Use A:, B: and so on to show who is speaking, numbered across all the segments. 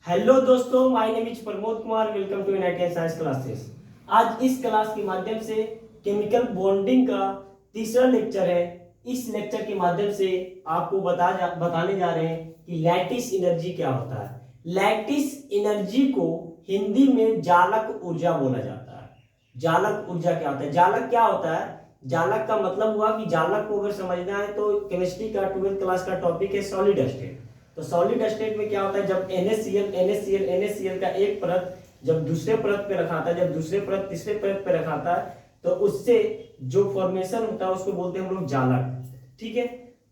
A: Hello दोस्तों, my name is Pramod Kumar. Welcome to United Science Classes. आज इस क्लास के माध्यम से केमिकल बॉन्डिंग का तीसरा लेक्चर है। इस लेक्चर के माध्यम से आपको बताने जा रहे हैं कि लैटिस एनर्जी क्या होता है। लैटिस एनर्जी को हिंदी में जालक ऊर्जा बोला जाता है। जालक ऊर्जा क्या होता है? जालक क्या होता है? जालक का मतलब हुआ कि जालक को अगर समझना है तो केमिस्ट्री का 12th क्लास का टॉपिक है सॉलिड स्टेट। तो सॉलिड स्टेट में क्या होता है? जब NaCl का एक परत जब दूसरे परत पे रखाता है, जब दूसरे परत तीसरे परत पे रखाता है, तो उससे जो फॉर्मेशन होता है उसको बोलते हैं हम लोग जालक। ठीक है,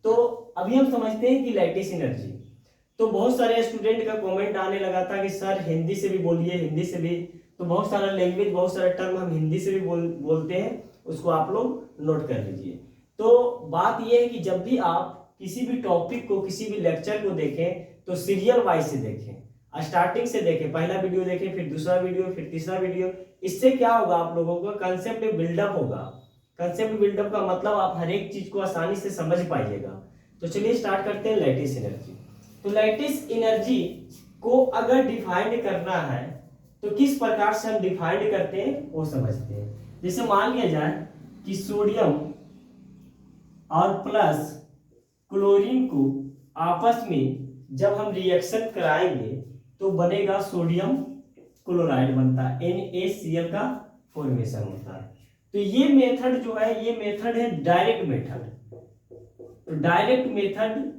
A: तो अभी हम समझते हैं कि लैटिस एनर्जी। तो बहुत सारे स्टूडेंट का कमेंट आने लगा था कि सर हिंदी से भी बोलिए, हिंदी से भी। तो बहुत सारा लैंग्वेज, बहुत सारे टर्म हम हिंदी से भी बोलते हैं, उसको आप लोग नोट कर लीजिए। तो बात यह है कि जब भी आप किसी भी टॉपिक को, किसी भी लेक्चर को देखें तो सीरियल वाइज से देखें, स्टार्टिंग से देखें। पहला वीडियो देखें, फिर दूसरा वीडियो, फिर तीसरा वीडियो। इससे क्या होगा? आप लोगों को कंसेप्ट बिल्डअप होगा। कंसेप्ट बिल्डअप का मतलब आप हर एक चीज को आसानी से समझ पाइएगा। तो चलिए स्टार्ट करते हैं लैटिस एनर्जी। तो लैटिस एनर्जी को अगर डिफाइंड करना है तो किस प्रकार से हम डिफाइंड करते हैं वो समझते हैं। जैसे मान लिया जाए कि सोडियम और प्लस क्लोरीन को आपस में जब हम रिएक्शन कराएंगे तो बनेगा सोडियम क्लोराइड बनता है, NaCl का फॉर्मेशन होता है। तो ये मेथड जो है, ये मेथड है डायरेक्ट मेथड। तो डायरेक्ट मेथड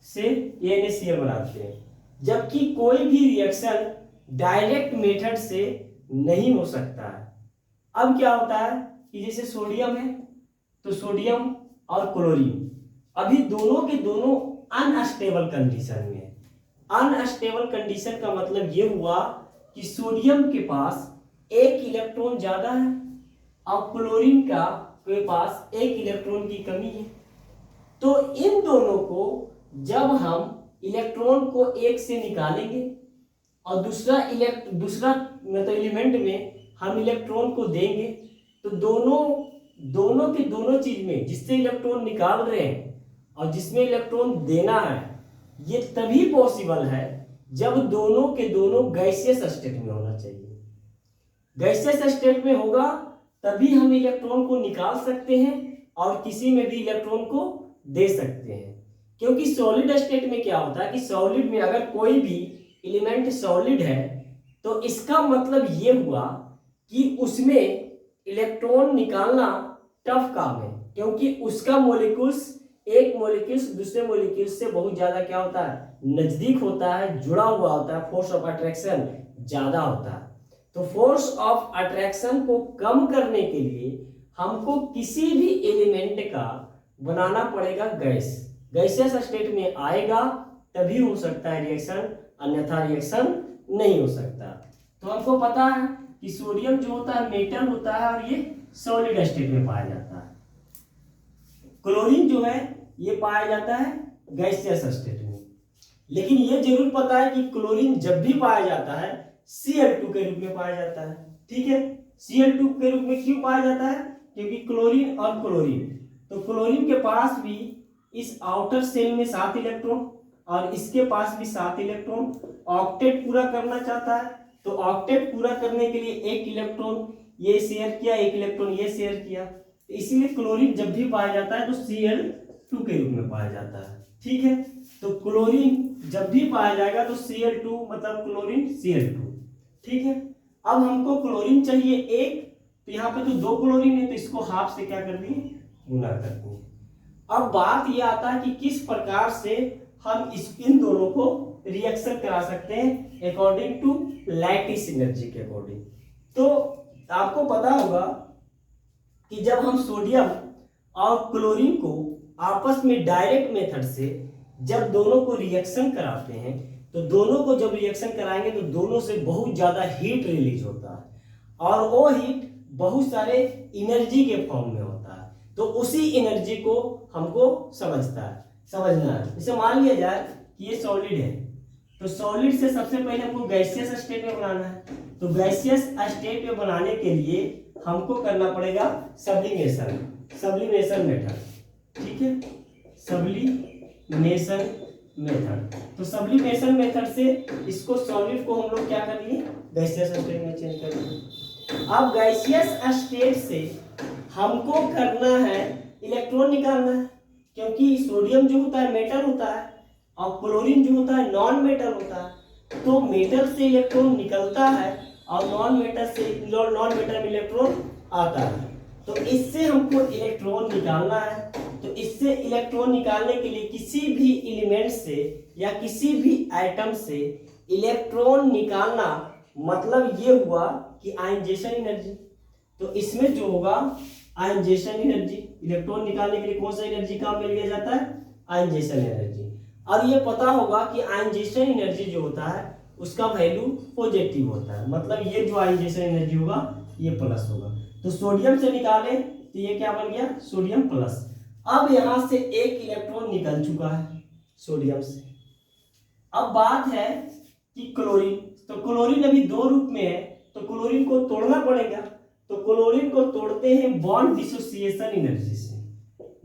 A: से NaCl बनाते हैं, जबकि कोई भी रिएक्शन डायरेक्ट मेथड से नहीं हो सकता है। अब क्या होता है कि जैसे सोडियम है तो सोडियम और क्लोरीन अभी दोनों के दोनों अनस्टेबल कंडीशन में। अनस्टेबल कंडीशन का मतलब ये हुआ कि सोडियम के पास एक इलेक्ट्रॉन ज्यादा है और क्लोरीन के पास एक इलेक्ट्रॉन की कमी है। तो इन दोनों को जब हम इलेक्ट्रॉन को एक से निकालेंगे और दूसरा मतलब एलिमेंट में हम इलेक्ट्रॉन को देंगे, तो दोनों के दोनों चीज में जिससे इलेक्ट्रॉन निकाल रहे हैं और जिसमें इलेक्ट्रॉन देना है, ये तभी पॉसिबल है जब दोनों के दोनों गैसियस स्टेट में होना चाहिए। गैसियस स्टेट में होगा तभी हम इलेक्ट्रॉन को निकाल सकते हैं और किसी में भी इलेक्ट्रॉन को दे सकते हैं। क्योंकि सॉलिड स्टेट में क्या होता है कि सॉलिड में अगर कोई भी एलिमेंट सॉलिड है तो इसका मतलब ये हुआ कि उसमें इलेक्ट्रॉन निकालना टफ काम है, क्योंकि उसका मॉलिक्यूल्स एक मॉलिक्यूल्स दूसरे मॉलिक्यूल्स से बहुत ज्यादा क्या होता है, नजदीक होता है, जुड़ा हुआ होता है, फोर्स ऑफ अट्रैक्शन ज्यादा होता है। तो फोर्स ऑफ अट्रैक्शन को कम करने के लिए हमको किसी भी एलिमेंट का बनाना पड़ेगा गैस। गैसियस स्टेट में आएगा तभी हो सकता है रिएक्शन, अन्यथा रिएक्शन नहीं हो सकता। तो हमको पता है कि सोडियम जो होता है मेटल होता है और ये सॉलिड स्टेट में पाया जाता है। क्लोरीन जो है ये पाया जाता है गैसियस स्टेट में। लेकिन ये जरूर पता है कि क्लोरीन जब भी पाया जाता है Cl2 के रूप में पाया जाता है। ठीक है, Cl2 के रूप में क्यों पाया जाता है? क्योंकि क्लोरीन और क्लोरीन, तो क्लोरीन के पास भी इस आउटर शेल में 7 इलेक्ट्रॉन और इसके पास भी 7 इलेक्ट्रॉन। ऑक्टेट पूरा करना चाहता है, तो ऑक्टेट पूरा करने के लिए एक इलेक्ट्रॉन ये शेयर किया, एक इलेक्ट्रॉन ये शेयर किया। तो इसीलिए क्लोरीन जब भी पाया जाता है तो Cl2 के रूप में पाया जाता है। ठीक है, तो क्लोरीन जब भी पाया जाएगा तो Cl2 मतलब क्लोरीन Cl2। ठीक है, अब हमको क्लोरीन चाहिए एक, तो यहाँ पे तो 2 क्लोरीन है तो इसको हाफ से क्या कर दिए, गुना कर दिए। अब बात यह आता है कि किस प्रकार से हम इन दोनों को रिएक्शन करा सकते हैं अकॉर्डिंग टू लैटिस एनर्जी के अकॉर्डिंग। तो आपको पता होगा कि जब हम सोडियम और क्लोरीन को आपस में डायरेक्ट मेथड से जब दोनों को रिएक्शन कराते हैं, तो दोनों को जब रिएक्शन कराएंगे तो दोनों से बहुत ज्यादा हीट रिलीज होता है और वो हीट बहुत सारे एनर्जी के फॉर्म में होता है। तो उसी एनर्जी को हमको समझना है। जैसे मान लिया जाए कि ये सॉलिड है, तो सॉलिड से सबसे पहले हमको गैसियस स्टेट में बनाना है। तो गैसियस स्टेट में बनाने के लिए हमको करना पड़ेगा सब्लिमेशन मेथड। ठीक है, सब्लिमेशन मेथड। तो सब्लिमेशन मेथड से इसको सॉलिड को हम लोग क्या कर लिए, गैसियस स्टेट में चेंज कर लिए। अब गैसियस स्टेट से हमको करना है इलेक्ट्रॉन निकालना है, क्योंकि सोडियम जो होता है मेटल होता है और क्लोरीन जो होता है नॉन मेटल होता है। तो मेटल से इलेक्ट्रॉन निकलता है और नॉन मेटल में इलेक्ट्रॉन आता है। तो इससे हमको इलेक्ट्रॉन निकालना है। तो इससे इलेक्ट्रॉन निकालने के लिए किसी भी एलिमेंट से या किसी भी एटम से इलेक्ट्रॉन निकालना मतलब ये हुआ कि आयनाइजेशन एनर्जी। तो इसमें जो होगा आयनाइजेशन एनर्जी, इलेक्ट्रॉन निकालने के लिए कौन सा एनर्जी काम में लिया जाता है, आयनाइजेशन एनर्जी। और ये पता होगा कि आयनाइजेशन एनर्जी जो होता है उसका वैल्यू पॉजिटिव होता है, मतलब ये जो आयनाइजेशन एनर्जी होगा ये प्लस होगा। तो सोडियम से निकाले तो ये क्या बन गया, सोडियम प्लस। अब यहां से एक इलेक्ट्रॉन निकल चुका है सोडियम से। अब बात है कि क्लोरीन, तो क्लोरीन अभी दो रूप में है तो क्लोरीन को तोड़ना पड़ेगा। तो क्लोरीन को तोड़ते हैं बॉन्ड डिसोसिएशन एनर्जी से,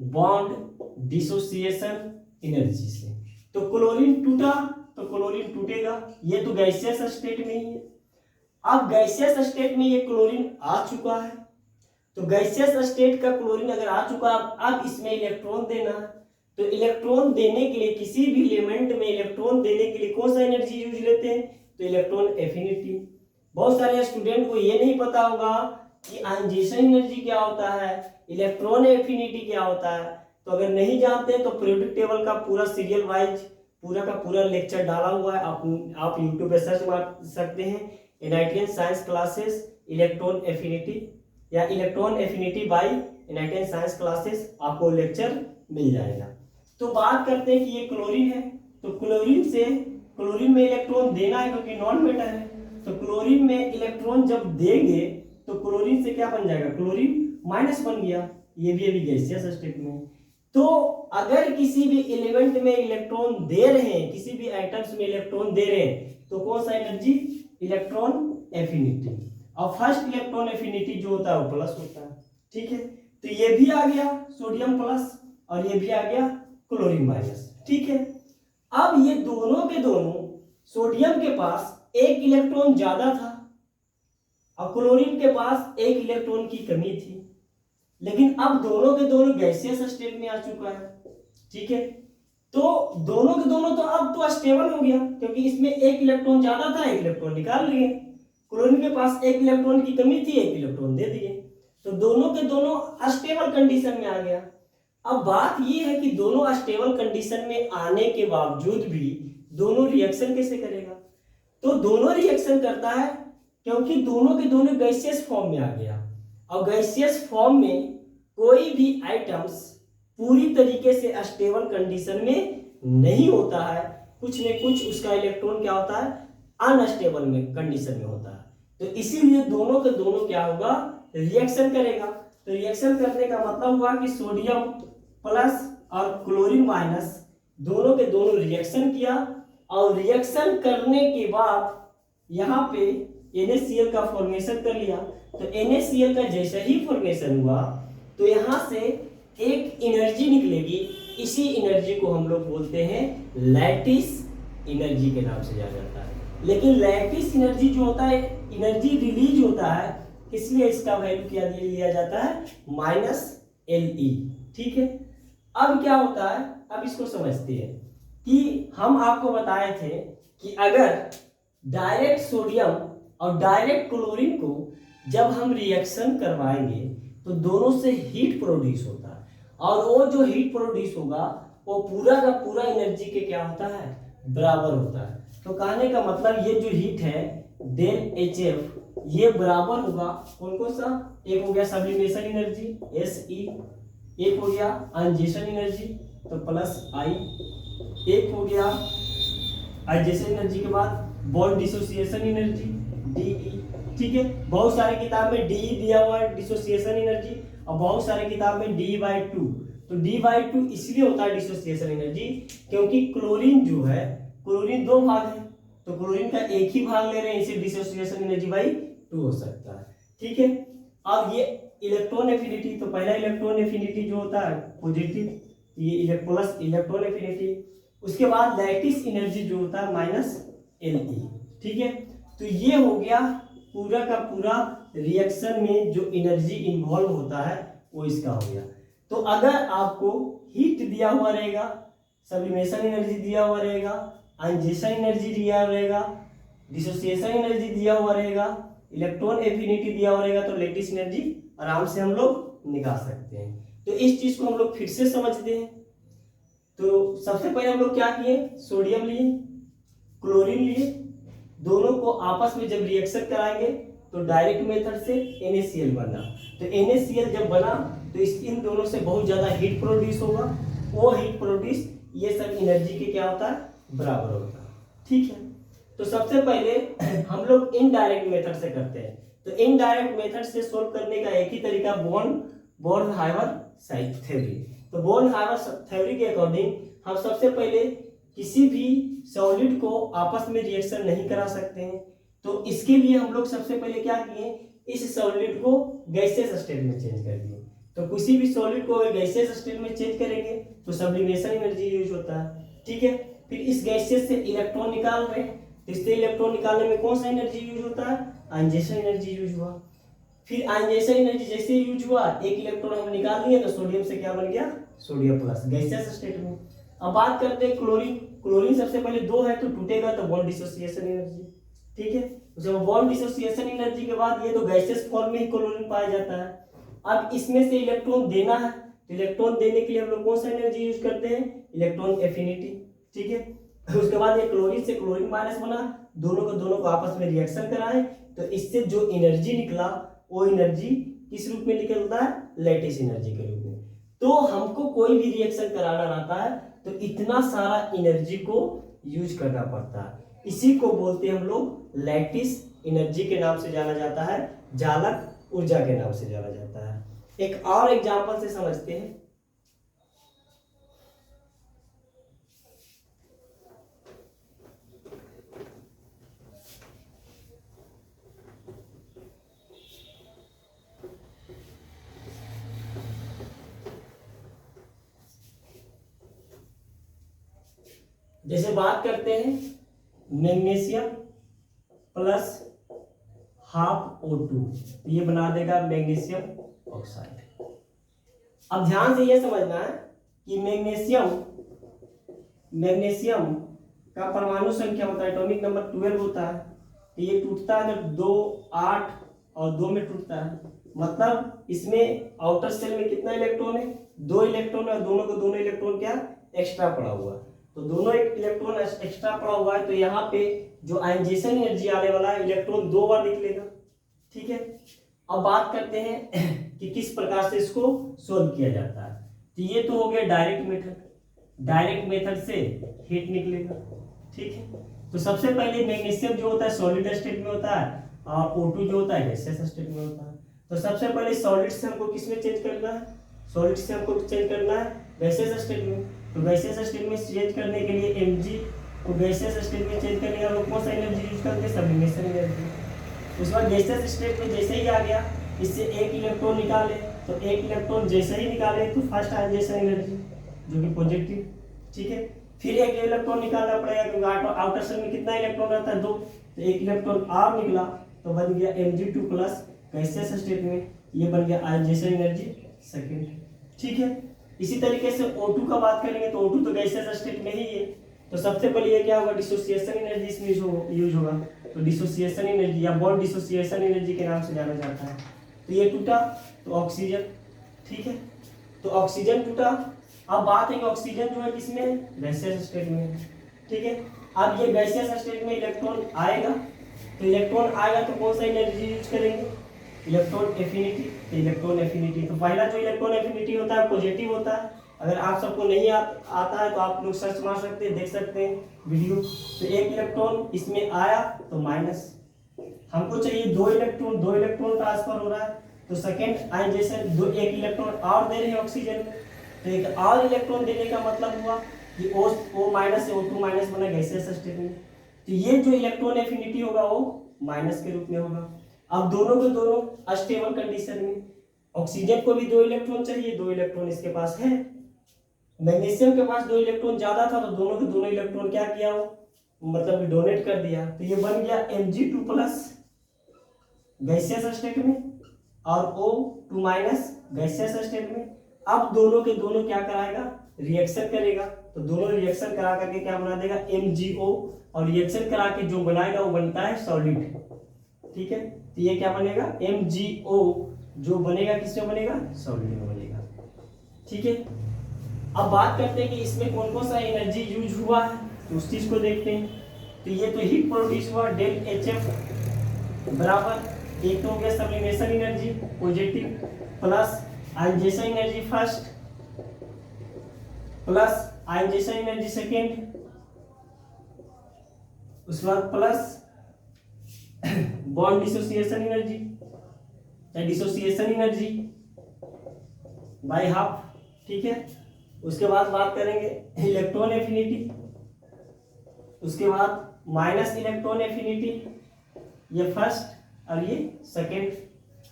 A: बॉन्ड डिसोसिएशन एनर्जी से। तो क्लोरीन टूटा तो क्लोरीन टूटेगा, ये तो गैसियस स्टेट में ही है। अब गैसियस स्टेट में ये क्लोरीन आ चुका है। तो गैसियस स्टेट का क्लोरीन अगर आ चुका, अब इसमें इलेक्ट्रॉन देना है। तो इलेक्ट्रॉन देने के लिए किसी भी एलिमेंट में इलेक्ट्रॉन देने के लिए कौन सा एनर्जी यूज लेते हैं, तो इलेक्ट्रॉन एफिनिटी। बहुत सारे स्टूडेंट को ये नहीं पता होगा कि आयनाइजेशन एनर्जी क्या होता है, इलेक्ट्रॉन एफिनिटी क्या होता है। तो अगर नहीं जानते तो पीरियोडिक टेबल का पूरा सीरियल वाइज पूरा का पूरा लेक्चर डाला हुआ है, आप यूट्यूब पे सर्च मार सकते हैं, NITN science classes electron affinity या electron affinity by NITN science classes, आपको लेक्चर मिल जाएगा। तो बात करते हैं कि ये क्लोरीन है। तो क्लोरीन में इलेक्ट्रॉन देना है क्योंकि नॉन मेटल है। तो क्लोरीन में इलेक्ट्रॉन जब देंगे तो क्लोरीन से क्या बन जाएगा, क्लोरीन माइनस बन गया, ये भी अभी गैसियस स्टेट में। तो अगर किसी भी एलिमेंट में इलेक्ट्रॉन दे रहे हैं, किसी भी एटम्स में इलेक्ट्रॉन दे रहे हैं, तो कौन सा एनर्जी, इलेक्ट्रॉन एफिनिटी। और फर्स्ट इलेक्ट्रॉन एफिनिटी जो होता है वो प्लस होता है, ठीक है। तो ये भी आ गया सोडियम प्लस और ये भी आ गया क्लोरीन माइनस, ठीक है। अब ये दोनों के दोनों, सोडियम के पास एक इलेक्ट्रॉन ज्यादा था और क्लोरीन के पास एक इलेक्ट्रॉन की कमी थी, लेकिन अब दोनों के दोनों गैसियस स्टेट में आ चुका है, ठीक है। तो दोनों के दोनों तो अब तो स्टेबल हो गया, क्योंकि इसमें एक इलेक्ट्रॉन ज्यादा था, एक इलेक्ट्रॉन निकाल लिए। क्लोरीन के पास एक इलेक्ट्रॉन की कमी थी, एक इलेक्ट्रॉन दे दिए, तो दोनों के दोनों स्टेबल कंडीशन में आ गया। अब बात यह है कि दोनों स्टेबल कंडीशन में आने के बावजूद भी दोनों रिएक्शन कैसे करेगा, तो दोनों रिएक्शन करता है क्योंकि दोनों के दोनों गैसियस फॉर्म में आ गया। और गैसियस फॉर्म में कोई भी आइटम्स पूरी तरीके से स्टेबल कंडीशन में नहीं होता है, कुछ न कुछ उसका इलेक्ट्रॉन क्या होता है, अनस्टेबल में कंडीशन में होता है। तो इसीलिए दोनों के दोनों क्या होगा, रिएक्शन करेगा। तो रिएक्शन करने का मतलब हुआ कि सोडियम प्लस और क्लोरीन माइनस दोनों के दोनों रिएक्शन किया, और रिएक्शन करने के बाद यहाँ पे NaCl का फॉर्मेशन कर लिया। तो NaCl का जैसे ही फॉर्मेशन हुआ तो यहाँ से एक एनर्जी निकलेगी, इसी एनर्जी को हम लोग बोलते हैं लैटिस एनर्जी के नाम से जाना जाता है। लेकिन लैटिस एनर्जी जो होता है, एनर्जी रिलीज होता है, इसलिए इसका वैल्यू क्या लिया जाता है, -Le, ठीक है। अब क्या होता है, अब इसको समझते हैं कि हम आपको बताए थे कि अगर डायरेक्ट सोडियम और डायरेक्ट क्लोरीन को जब हम रिएक्शन करवाएंगे तो दोनों से हीट प्रोड्यूस होता है, और वो जो हीट प्रोड्यूस होगा वो पूरा का पूरा एनर्जी के क्या होता है, बराबर होता है। तो कहने का मतलब ये जो हीट है डेल HF ये बराबर होगा कौन कौन सा, एक हो गया सब्लिमेशन एनर्जी Se, एक हो गया आयनाइजेशन एनर्जी तो +I, एक हो गया आयनाइजेशन एनर्जी के बाद बॉन्ड डिसोसिएशन एनर्जी De, ठीक है। बहुत सारे किताब में De दिया हुआ है डिसोसिएशन एनर्जी, और बहुत सारे किताब में D/2। तो D/2 इसलिए होता है डिसोसिएशन एनर्जी क्योंकि क्लोरीन जो है, क्लोरीन दो भाग है, तो क्लोरीन का एक ही भाग ले रहे हैं, इसे डिसोसिएशन एनर्जी /2 हो सकता है, ठीक है। अब ये इलेक्ट्रॉन एफिनिटी, तो पहला इलेक्ट्रॉन एफिनिटी जो होता है पॉजिटिव, ये प्लस इलेक्ट्रॉन एफिनिटी। उसके बाद लैटिस एनर्जी जो होता है -Le। ठीक है, तो ये हो गया पूरा का पूरा रिएक्शन में जो एनर्जी इन्वॉल्व होता है वो इसका हो गया। तो अगर आपको हीट दिया हुआ रहेगा, सब्लिमेशन एनर्जी दिया हुआ रहेगा, आयनाइजेशन एनर्जी दिया हुआ रहेगा, डिसोसिएशन एनर्जी दिया हुआ रहेगा, इलेक्ट्रॉन एफिनिटी दिया हुआ रहेगा, तो लैटिस एनर्जी आराम से हम लोग निकाल सकते हैं। तो इस चीज को हम लोग फिर से समझते हैं। तो सबसे पहले हम लोग क्या किए, सोडियम लिए, क्लोरीन लिए, दोनों को आपस में जब रिएक्शन कराएंगे तो डायरेक्ट मेथड से NaCl बना। तो NaCl जब बना तो इन दोनों से बहुत ज्यादा हीट प्रोड्यूस होगा, वो हीट प्रोड्यूस ये सब एनर्जी के क्या होता है, बराबर होता है। ठीक है, तो सबसे पहले हम लोग इनडायरेक्ट मेथड से करते हैं। तो इनडायरेक्ट मेथड से सोल्व करने का एक ही तरीका बोर्नहाइमर थ्योरी। तो बोर्नहाइमर थ्योरी के अकॉर्डिंग हम सबसे पहले किसी भी सॉलिड को आपस में रिएक्शन नहीं करा सकते हैं। तो इसके लिए हम लोग सबसे पहले क्या किए, इस सॉलिड को गैसियस स्टेट में चेंज कर दिए। तो किसी भी सॉलिड को अगर गैसियस स्टेट में चेंज करेंगे तो सब्लिमेशन एनर्जी यूज होता है। ठीक है, फिर इस गैसियस से इलेक्ट्रॉन निकाल रहे हैं, तो इससे इलेक्ट्रॉन निकालने में कौन सा एनर्जी यूज होता है, आयनाइजेशन एनर्जी यूज हुआ। फिर आयनाइजेशन एनर्जी जैसे यूज हुआ, एक इलेक्ट्रॉन हम निकाल लिए तो सोडियम से क्या बन गया, सोडियम प्लस, गैसियस स्टेट में। अब बात करते हैं क्लोरीन। क्लोरीन सबसे पहले 2 है तो टूटेगा, तो बॉन्ड डिसोसिएशन एनर्जी। ठीक है, जब बॉन्ड डिसोसिएशन एनर्जी के बाद ये तो गैसियस फॉर्म में ही क्लोरीन पाया जाता है। अब इसमें से इलेक्ट्रॉन देना है, तो इलेक्ट्रॉन देने के लिए हम लोग कौन सा एनर्जी यूज करते हैं, इलेक्ट्रॉन एफिनिटी। ठीक है, उसके बाद ये क्लोरीन से क्लोरीन माइनस बना, दोनों को आपस में रिएक्शन कराए, तो इससे जो एनर्जी निकला वो एनर्जी किस रूप में निकलता है, लैटिस एनर्जी के रूप में। तो हमको कोई भी रिएक्शन कराना रहता है तो इतना सारा एनर्जी को यूज करना पड़ता है, इसी को बोलते हैं हम लोग लैटिस एनर्जी के नाम से जाना जाता है, जालक ऊर्जा के नाम से जाना जाता है। एक और एग्जांपल से समझते हैं। जैसे बात करते हैं मैग्नीशियम प्लस हाफ O2, ये बना देगा मैग्नीशियम ऑक्साइड। अब ध्यान से ये समझना है कि मैग्नीशियम का परमाणु संख्या होता है, एटॉमिक नंबर 12 होता है। तो ये टूटता है जब 2, 8 और 2 में टूटता है, मतलब इसमें आउटर सेल में कितना इलेक्ट्रॉन है, 2 इलेक्ट्रॉन है, दोनों को दोनों इलेक्ट्रॉन क्या एक्स्ट्रा पड़ा हुआ है। तो दोनों इलेक्ट्रॉन एक्स्ट्रा पड़ा हुआ है, तो यहाँ पे जो आयनाइजेशन एनर्जी आने वाला है, इलेक्ट्रॉन 2 बार निकलेगा। ठीक है, अब बात करते हैं कि किस प्रकार से इसको सोल्व किया जाता है। तो ये तो हो गया डायरेक्ट मेथड, डायरेक्ट मेथड से हीट निकलेगा। ठीक है, तो सबसे पहले मैग्नीशियम जो होता है सॉलिड स्टेट में होता है और O2 जो होता है गैसियस स्टेट में होता है। तो सबसे पहले सॉलिड से हमको किस में चेंज करना है, सॉलिड से हमको चेंज करना है गैसियस स्टेट में। तो गैसियस स्टेट में चेंज करने के लिए Mg को गैसियस स्टेट में चेंज करने का लोग कौन सा एनर्जी यूज करते हैं, सब्लिमेशन एनर्जी। उसके बाद गैसियस स्टेट में जैसे ही आ गया, इससे एक इलेक्ट्रॉन निकाले, तो एक इलेक्ट्रॉन जैसे ही निकाले तो फर्स्ट आयनाइजेशन एनर्जी जो कि पॉजिटिव। ठीक है, फिर एक इलेक्ट्रॉन निकालना पड़ेगा क्योंकि आउटर सेल में कितना इलेक्ट्रॉन रहता है, 2, तो एक इलेक्ट्रॉन और निकला तो बन गया Mg2 प्लस गैसियस स्टेट में, ये बन गया आयनाइजेशन एनर्जी सेकंड। ठीक है, इसी तरीके से O2 का बात करेंगे तो O2 तो गैसियस स्टेट में ही है, तो सबसे पहले ये क्या होगा, डिसोसिएशन एनर्जी इसमें यूज होगा। तो डिसोसिएशन एनर्जी या बॉन्ड डिसोसिएशन एनर्जी के नाम से जाना जाता है। तो ये टूटा तो ऑक्सीजन। ठीक है, तो ऑक्सीजन टूटा। अब बात है कि ऑक्सीजन जो है किसमें, गैसियस स्टेट में। ठीक है, अब ये गैसियस स्टेट में इलेक्ट्रॉन आएगा, तो इलेक्ट्रॉन आएगा तो कौन सा एनर्जी यूज करेंगे, इलेक्ट्रॉन एफिनिटी। तो इलेक्ट्रॉन एफिनिटी, तो पहला जो इलेक्ट्रॉन एफिनिटी होता है पॉजिटिव होता है। अगर आप सबको नहीं आता है तो आप लोग सर्च मार सकते हैं, देख सकते हैं वीडियो। तो एक इलेक्ट्रॉन इसमें आया तो माइनस, हमको चाहिए 2 इलेक्ट्रॉन, 2 इलेक्ट्रॉन ट्रांसफर हो रहा है, तो सेकेंड आयनाइजेशन एक इलेक्ट्रॉन और दे रहे हैं ऑक्सीजन में। तो एक और इलेक्ट्रॉन देने का मतलब हुआ कि O माइनस से O2 माइनस बना गैसियस स्टेट में। तो ये जो इलेक्ट्रॉन एफिनिटी होगा वो माइनस के रूप में होगा। अब दोनों के दोनों अस्टेबल कंडीशन में, ऑक्सीजन को भी 2 इलेक्ट्रॉन चाहिए, 2 इलेक्ट्रॉन इसके पास है, मैग्नीशियम के पास 2 इलेक्ट्रॉन ज्यादा था तो दोनों के दोनों इलेक्ट्रॉन क्या किया वो, मतलब डोनेट कर दिया, तो ये बन गया Mg2 प्लस गैसियस स्टेट में और O2 माइनस गैसियस स्टेट में। अब दोनों के दोनों क्या कराएगा, रिएक्शन करेगा, तो दोनों रिएक्शन करा करके क्या बना देगा MgO, और रिएक्शन करा के जो बनाएगा वो बनता है सॉलिड। ठीक है, तो ये क्या बनेगा MgO, जो बनेगा किसमें बनेगा, सॉलिड में बनेगा। ठीक है, अब बात करते हैं कि इसमें कौन कौन सा एनर्जी यूज हुआ है, तो उस चीज को देखते हैं। तो ये तो हीट प्रोड्यूस हुआ डेल HF बराबर, एक तो हो गया sublimation energy positive plus ionisation energy first plus ionisation energy second, उसके बाद प्लस बॉन्ड डिसोसिएशन एनर्जी या डिसोसिएशन एनर्जी बाय हाफ। ठीक है, उसके बाद बात करेंगे इलेक्ट्रॉन एफिनिटी, उसके बाद माइनस इलेक्ट्रॉन एफिनिटी, ये फर्स्ट और ये सेकेंड,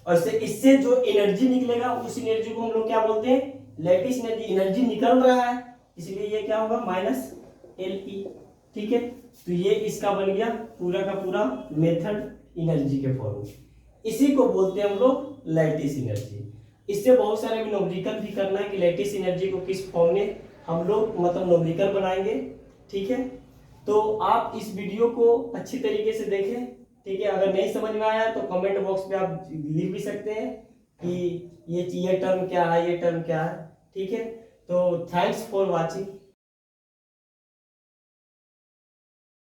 A: और इससे जो एनर्जी निकलेगा उस एनर्जी को हम लोग क्या बोलते हैं, लैटिस एनर्जी। एनर्जी निकल रहा है इसलिए ये क्या होगा माइनस LE। ठीक है, तो ये इसका बन गया पूरा का पूरा मेथड एनर्जी के फॉर्म में, इसी को बोलते हैं हम लोग लैटिस एनर्जी। इससे बहुत सारे न्यूमेरिकल भी करना है कि लैटिस एनर्जी को किस फॉर्म में हम लोग मतलब न्यूमेरिकल बनाएंगे। ठीक है, तो आप इस वीडियो को अच्छी तरीके से देखें। ठीक है, अगर नहीं समझ में आया तो कमेंट बॉक्स में आप लिख भी सकते हैं कि ये टर्म क्या है, ये टर्म क्या है। ठीक है, तो थैंक्स फॉर वॉचिंग।